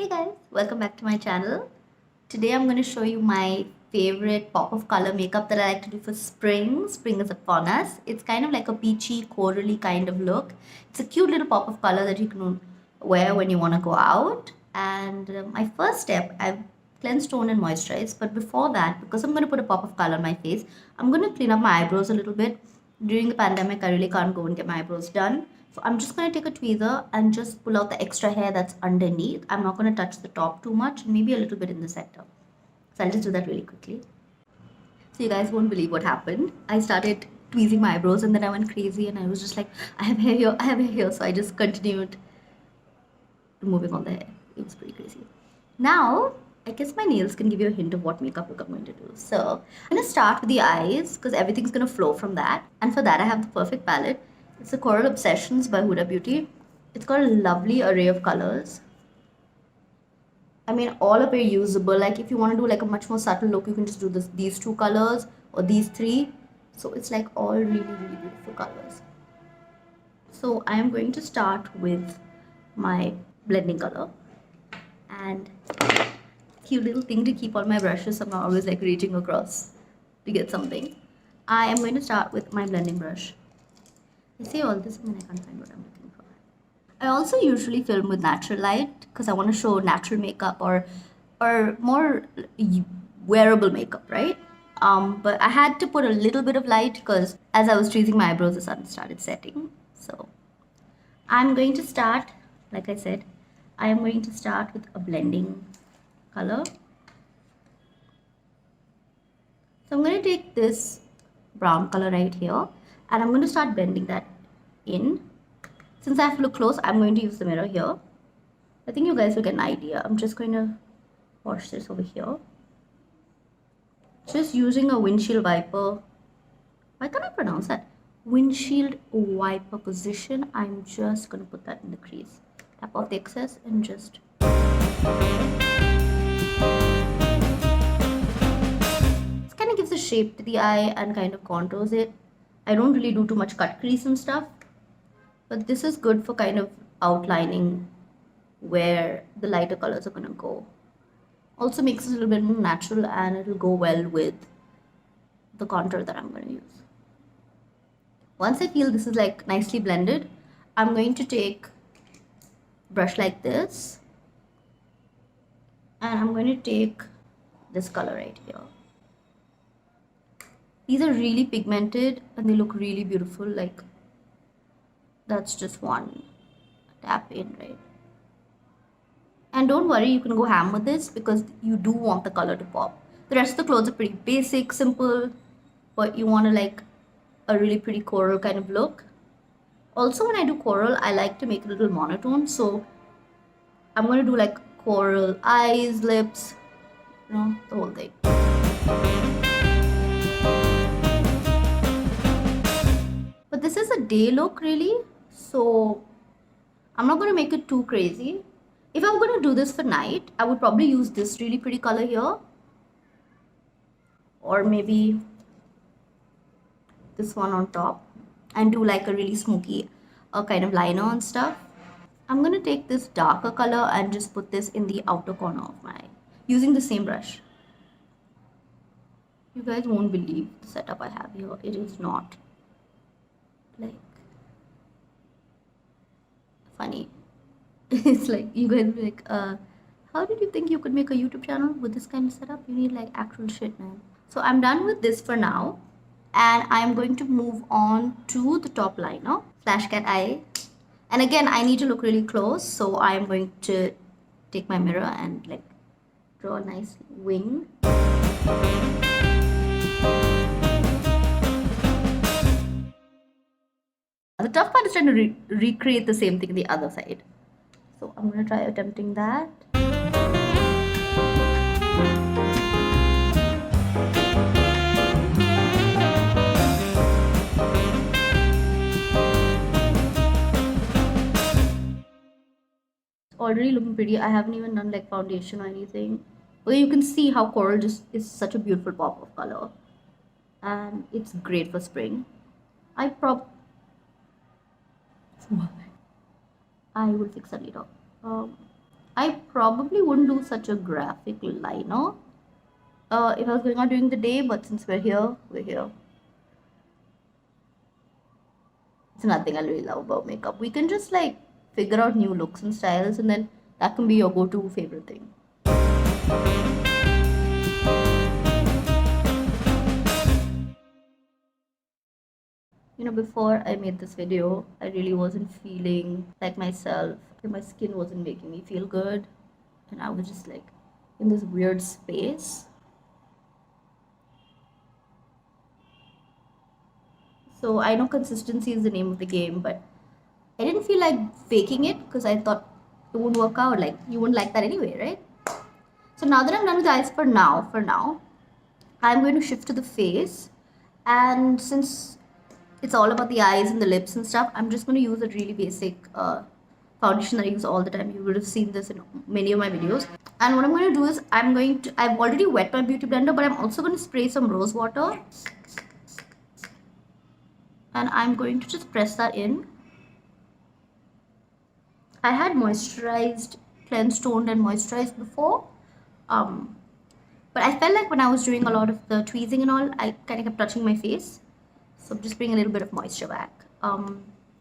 Hey guys, welcome back to my channel. Today I'm going to show you my favorite pop of color makeup that I like to do for spring. Spring is upon us. It's kind of like a peachy, corally kind of look. It's a cute little pop of color that you can wear when you want to go out. And my first step, I've cleansed, tone and moisturized. But before that, because I'm going to put a pop of color on my face, I'm going to clean up my eyebrows a little bit. During the pandemic, I really can't go and get my eyebrows done. So I'm just going to take a tweezer and just pull out the extra hair that's underneath. I'm not going to touch the top too much, maybe a little bit in the center. So I'll just do that really quickly. So you guys won't believe what happened. I started tweezing my eyebrows and then I went crazy and I was just like, I have hair here, I have hair here. So I just continued removing all the hair. It was pretty crazy. Now, I guess my nails can give you a hint of what makeup look I'm going to do. So I'm going to start with the eyes because everything's going to flow from that. And for that, I have the perfect palette. It's the Coral Obsessions by Huda Beauty. It's got a lovely array of colors. I mean, all are very usable. Like if you want to do like a much more subtle look, you can just do these two colors or these three. So it's like all really, really beautiful colors. So I am going to start with my blending color. And cute little thing to keep on my brushes, so I'm not always like reaching across to get something. I am going to start with my blending brush. I say all this and then I can't find what I'm looking for. I also usually film with natural light because I want to show natural makeup or more wearable makeup, right? But I had to put a little bit of light because as I was tweezing my eyebrows, the sun started setting. So I'm going to start, like I said, I am going to start with a blending color. So I'm going to take this brown color right here and I'm going to start blending that in. Since I have to look close, I'm going to use the mirror here. I think you guys will get an idea. I'm just going to wash this over here. Just using a windshield wiper. Why can't I pronounce that? Windshield wiper position. I'm just going to put that in the crease. Tap off the excess and just... This kind of gives a shape to the eye and kind of contours it. I don't really do too much cut crease and stuff, but this is good for kind of outlining where the lighter colors are going to go. Also makes it a little bit more natural and it will go well with the contour that I'm going to use. Once I feel this is like nicely blended, I'm going to take a brush like this and I'm going to take this color right here. These are really pigmented and they look really beautiful. Like that's just one tap in, right? And don't worry, you can go ham with this because you do want the color to pop. The rest of the clothes are pretty basic, simple, but you want to like a really pretty coral kind of look. Also, when I do coral, I like to make it a little monotone. So I'm going to do like coral eyes, lips, you know, the whole thing. But this is a day look really, so I'm not going to make it too crazy. If I'm going to do this for night, I would probably use this really pretty color here. Or maybe this one on top and do like a really smoky kind of liner and stuff. I'm going to take this darker color and just put this in the outer corner of my eye using the same brush. You guys won't believe the setup I have here. It is not like funny. It's like you guys will be like, how did you think you could make a YouTube channel with this kind of setup? You need like actual shit, man. So I'm done with this for now. And I'm going to move on to the top liner, Flash Cat Eye. And again, I need to look really close. So I'm going to take my mirror and like draw a nice wing. The tough part is trying to recreate the same thing on the other side. So I'm going to try attempting that. It's already looking pretty. I haven't even done like foundation or anything. But you can see how coral just is such a beautiful pop of color. And it's great for spring. I will fix that later. I probably wouldn't do such a graphic liner if I was going out during the day, but since we're here, we're here. It's nothing I really love about makeup. We can just like figure out new looks and styles, and then that can be your go-to favorite thing. You know, before I made this video, I really wasn't feeling like myself. My skin wasn't making me feel good, and I was just like in this weird space. So I know consistency is the name of the game, but I didn't feel like faking it because I thought it wouldn't work out. Like, you wouldn't like that anyway, right? So now that I'm done with the eyes for now, I'm going to shift to the face. And since it's all about the eyes and the lips and stuff, I'm just going to use a really basic foundation that I use all the time. You would have seen this in many of my videos. And what I'm going to do is I've already wet my beauty blender, but I'm also going to spray some rose water. And I'm going to just press that in. I had moisturized, cleansed, toned and moisturized before. But I felt like when I was doing a lot of the tweezing and all, I kind of kept touching my face. So I'm just bringing a little bit of moisture back.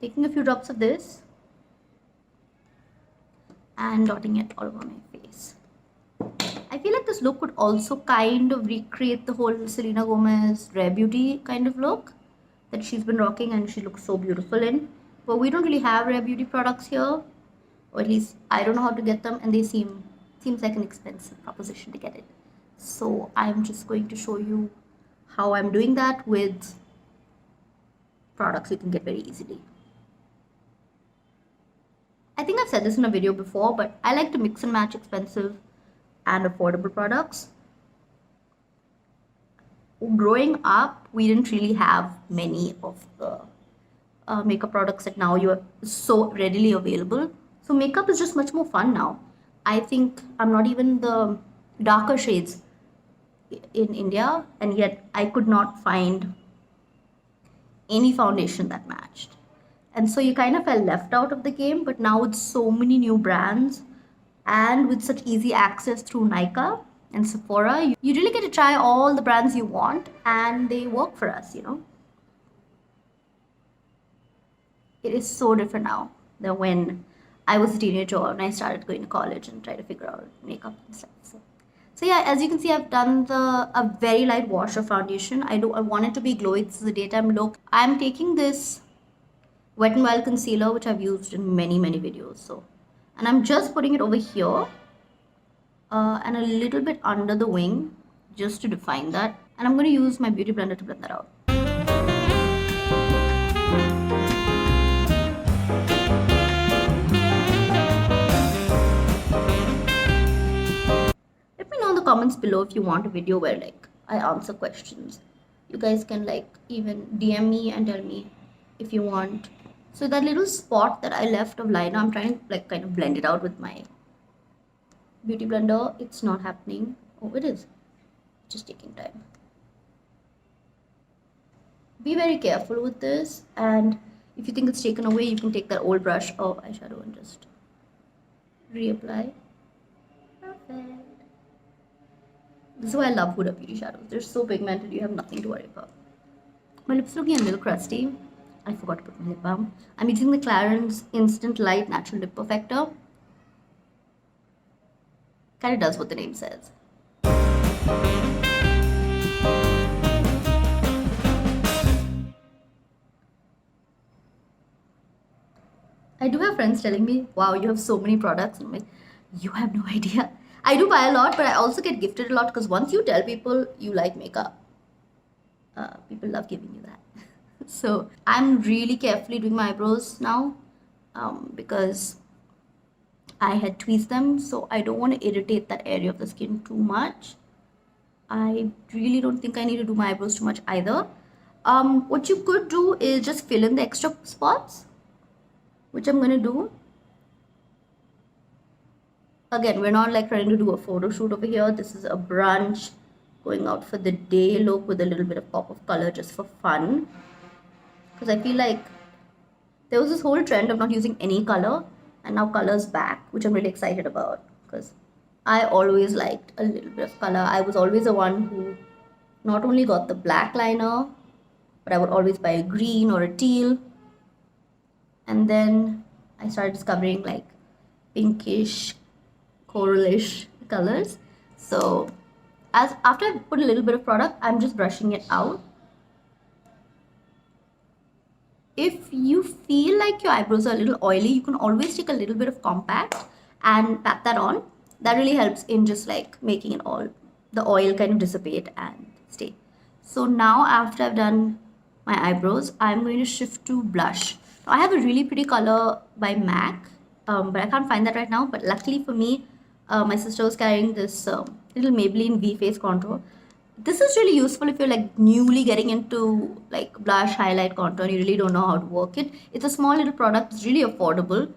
Taking a few drops of this and dotting it all over my face. I feel like this look would also kind of recreate the whole Selena Gomez Rare Beauty kind of look that she's been rocking and she looks so beautiful in. But we don't really have Rare Beauty products here, or at least I don't know how to get them, and they seems like an expensive proposition to get it. So I'm just going to show you how I'm doing that with products you can get very easily. I think I've said this in a video before, but I like to mix and match expensive and affordable products. Growing up, we didn't really have many of the makeup products that now you are so readily available. So makeup is just much more fun now. I think I'm not even the darker shades in India, and yet I could not find any foundation that matched. And so you kind of felt left out of the game, but now with so many new brands and with such easy access through Nykaa and Sephora, you really get to try all the brands you want, and they work for us, you know. It is so different now than when I was a teenager and I started going to college and try to figure out makeup and stuff. So yeah, as you can see, I've done a very light wash of foundation. I want it to be glowy. This is a daytime look. I'm taking this Wet n Wild concealer, which I've used in many videos. And I'm just putting it over here and a little bit under the wing just to define that. And I'm going to use my beauty blender to blend that out. Comments below if you want a video where like I answer questions. You guys can like even DM me and tell me if you want. So that little spot that I left of liner, I'm trying to like kind of blend it out with my beauty blender. It's not happening. Oh, it is. Just taking time. Be very careful with this, and if you think it's taken away, you can take that old brush of eyeshadow and just reapply. Perfect. This is why I love Huda beauty shadows. They're so pigmented, you have nothing to worry about. My lips looking a little crusty. I forgot to put my lip balm. I'm using the Clarins Instant Light Natural Lip Perfector. Kind of does what the name says. I do have friends telling me, wow, you have so many products. And I'm like, you have no idea. I do buy a lot, but I also get gifted a lot because once you tell people you like makeup, people love giving you that. So I'm really carefully doing my eyebrows now because I had tweezed them, so I don't want to irritate that area of the skin too much. I really don't think I need to do my eyebrows too much either. What you could do is just fill in the extra spots, which I'm going to do. Again, we're not like trying to do a photo shoot over here. This is a brunch, going out for the day look with a little bit of pop of color just for fun. Because I feel like there was this whole trend of not using any color. and now color's back, which I'm really excited about because I always liked a little bit of color. I was always the one who not only got the black liner, but I would always buy a green or a teal. And then I started discovering like pinkish, coralish colors. So as after I put a little bit of product, I'm just brushing it out. If you feel like your eyebrows are a little oily, you can always take a little bit of compact and pat that on. That really helps in just like making it all, the oil kind of dissipate and stay. So now after I've done my eyebrows, I'm going to shift to blush. Now I have a really pretty color by MAC, but I can't find that right now. But luckily for me, my sister was carrying this little Maybelline V Face Contour. This is really useful if you're like newly getting into like blush, highlight, contour, and you really don't know how to work it. It's a small little product. It's really affordable,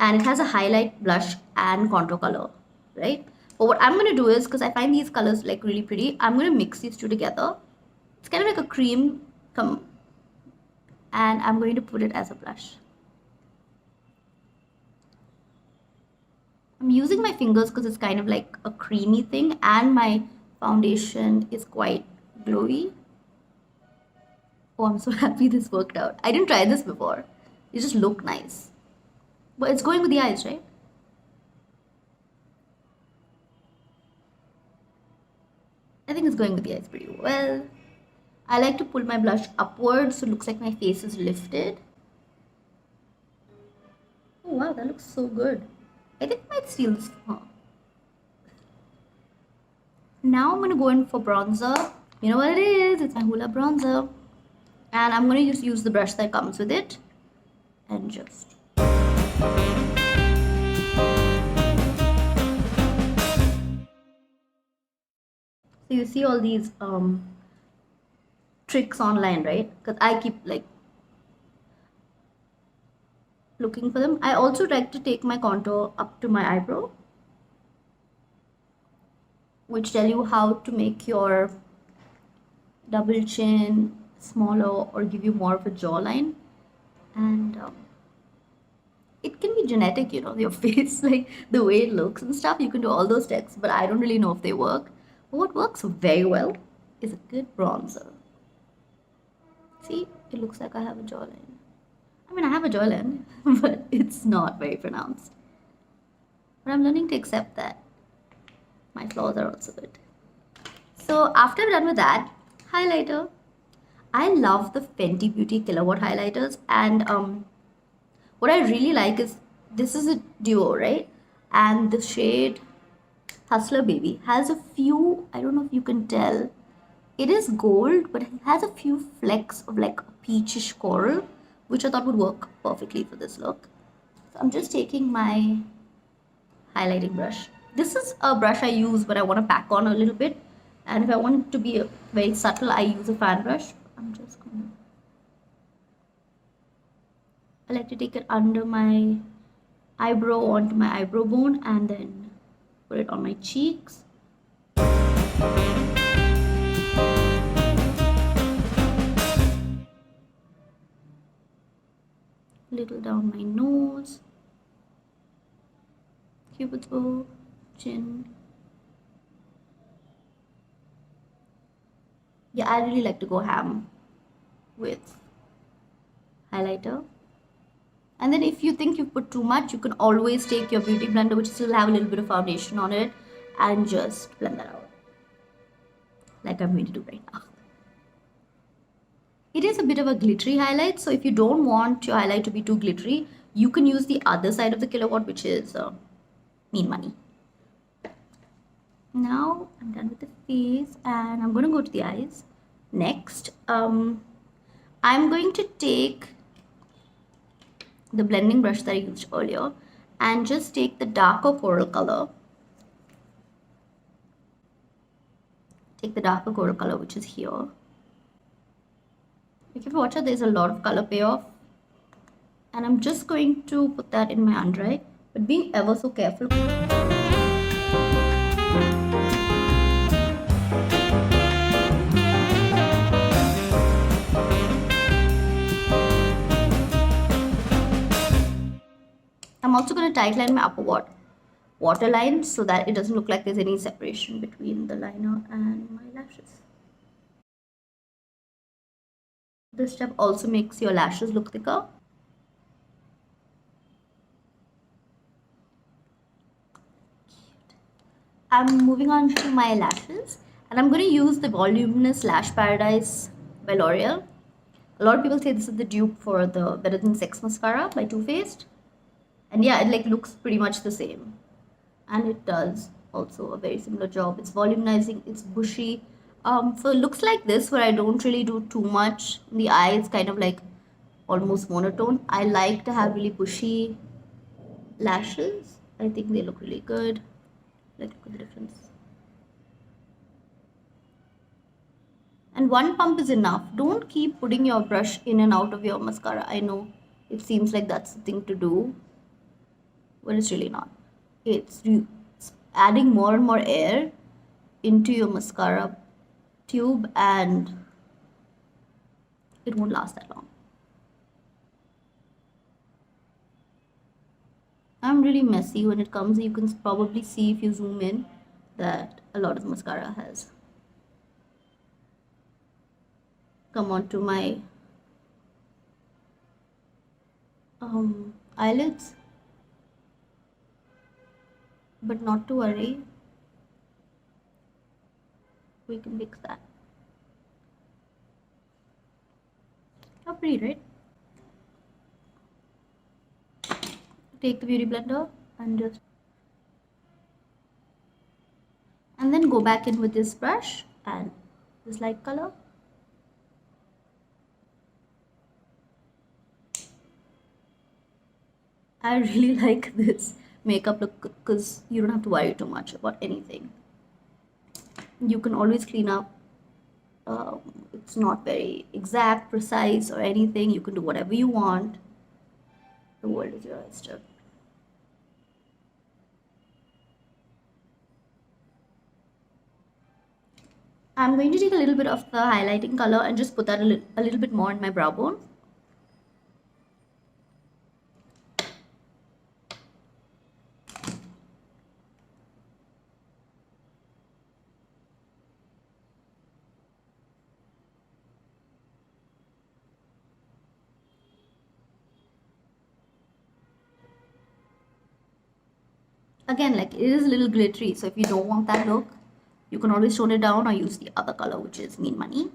and it has a highlight, blush, and contour color, right? But what I'm going to do is, because I find these colors like really pretty, I'm going to mix these two together. It's kind of like a cream, and I'm going to put it as a blush. I'm using my fingers because it's kind of like a creamy thing, and my foundation is quite glowy. Oh, I'm so happy this worked out. I didn't try this before. It just looked nice. But it's going with the eyes, right? I think it's going with the eyes pretty well. I like to pull my blush upwards so it looks like my face is lifted. Oh wow, that looks so good. I think I might steal this from her. Now I'm going to go in for bronzer. You know what it is? It's my Huda bronzer. And I'm going to just use the brush that comes with it. And just... So you see all these tricks online, right? Because I keep like looking for them. I also like to take my contour up to my eyebrow, which tell you how to make your double chin smaller or give you more of a jawline. And it can be genetic, you know, your face, like the way it looks and stuff. You can do all those tricks, but I don't really know if they work. But what works very well is a good bronzer. See, it looks like I have a jawline. I mean, I have a jawline, but it's not very pronounced. But I'm learning to accept that my flaws are also good. So after I'm done with that, highlighter. I love the Fenty Beauty Kilowatt highlighters, and what I really like is this is a duo, right? And the shade Hustler Baby has a few, I don't know if you can tell, it is gold, but it has a few flecks of like a peachish coral, which I thought would work perfectly for this look. So I'm just taking my highlighting brush. This is a brush I use, but I want to pack on a little bit. And if I want it to be very subtle, I use a fan brush. I'm just going to... I like to take it under my eyebrow, onto my eyebrow bone, and then put it on my cheeks. Little down my nose, cupid's bow, chin. Yeah, I really like to go ham with highlighter. And then if you think you've put too much, you can always take your beauty blender, which still have a little bit of foundation on it, and just blend that out. Like I'm going to do right now. It is a bit of a glittery highlight, so if you don't want your highlight to be too glittery, you can use the other side of the Kilowatt, which is Mean Money. Now I'm done with the face, and I'm going to go to the eyes. Next, I'm going to take the blending brush that I used earlier and just take the darker coral color. Take the darker coral color, which is here. If you watch it, there's a lot of color payoff. And I'm just going to put that in my under eye, but being ever so careful. I'm also going to tightline my upper waterline so that it doesn't look like there's any separation between the liner and my lashes. This step also makes your lashes look thicker. I'm moving on to my lashes, and I'm going to use the Voluminous Lash Paradise by L'Oreal. A lot of people say this is the dupe for the Better Than Sex mascara by Too Faced. And yeah, it like looks pretty much the same. And it does also a very similar job. It's volumizing, it's bushy. For looks like this, where I don't really do too much in the eye, it's kind of like almost monotone. I like to have really bushy lashes. I think they look really good. Like, look at the difference. And one pump is enough. Don't keep putting your brush in and out of your mascara. I know it seems like that's the thing to do, but it's really not. It's adding more and more air into your mascara tube, and it won't last that long. I'm really messy when it comes. You can probably see if you zoom in that a lot of the mascara has come onto my eyelids, but not to worry, we can fix that. How pretty, right? Take the beauty blender and then go back in with this brush and this light color. I really like this makeup look because you don't have to worry too much about anything. You can always clean up. It's not very exact, precise, or anything. You can do whatever you want. The world is your oyster. I'm going to take a little bit of the highlighting color and just put that a little bit more in my brow bone. Again, like, it is a little glittery, so if you don't want that look, you can always tone it down or use the other color, which is Mean Money.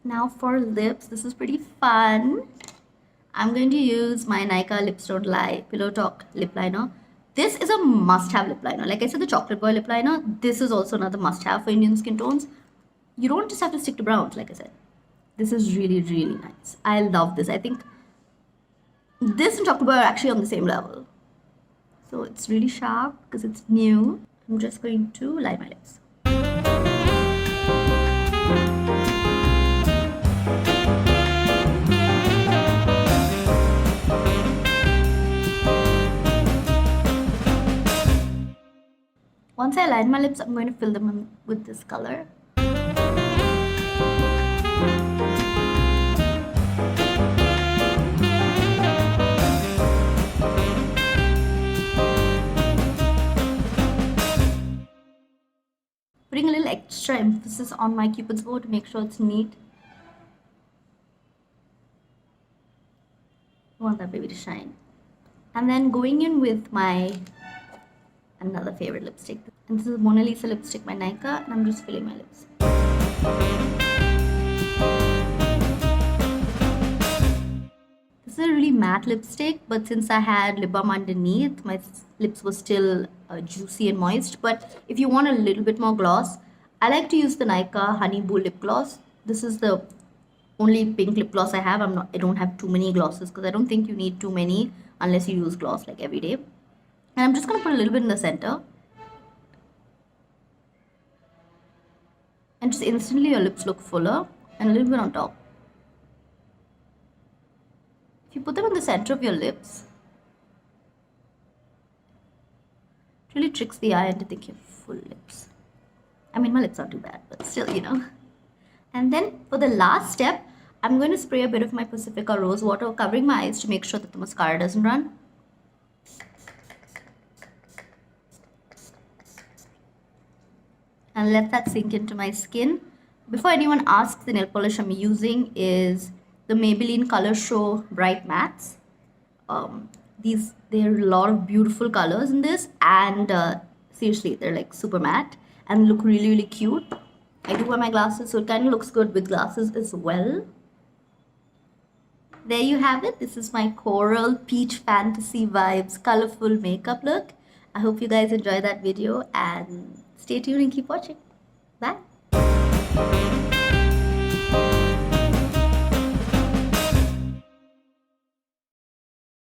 Now for lips, this is pretty fun. I'm going to use my Nykaa Lipstone Pillow Talk lip liner. This is a must-have lip liner. Like I said, the Chocolate Boy lip liner, this is also another must-have for Indian skin tones. You don't just have to stick to browns, like I said. This is really, really nice. I love this. I think this and Chocolate Boy are actually on the same level. So it's really sharp because it's new. I'm just going to line my lips. Once I line my lips, I'm going to fill them in with this color. Putting a little extra emphasis on my Cupid's bow to make sure it's neat. I want that baby to shine. And then going in with my another favorite lipstick. And this is Mona Lisa lipstick by Nykaa, and I'm just filling my lips. This is a really matte lipstick, but since I had lip balm underneath, my lips were still juicy and moist. But if you want a little bit more gloss, I like to use the Nykaa Honey Boo lip gloss. This is the only pink lip gloss I have. I don't have too many glosses because I don't think you need too many unless you use gloss like every day. And I'm just going to put a little bit in the center. And just instantly your lips look fuller, and a little bit on top. If you put them in the center of your lips, it really tricks the eye into thinking full lips. I mean, my lips aren't too bad, but still, you know. And then for the last step, I'm going to spray a bit of my Pacifica Rose Water, covering my eyes to make sure that the mascara doesn't run. and let that sink into my skin. Before anyone asks, the nail polish I'm using is the Maybelline Color Show Bright Mattes. There are a lot of beautiful colors in this, and seriously, they're like super matte and look really, really cute. I do wear my glasses, so it kind of looks good with glasses as well. There you have it. This is my coral peach fantasy vibes colorful makeup look. I hope you guys enjoy that video and stay tuned and keep watching. Bye.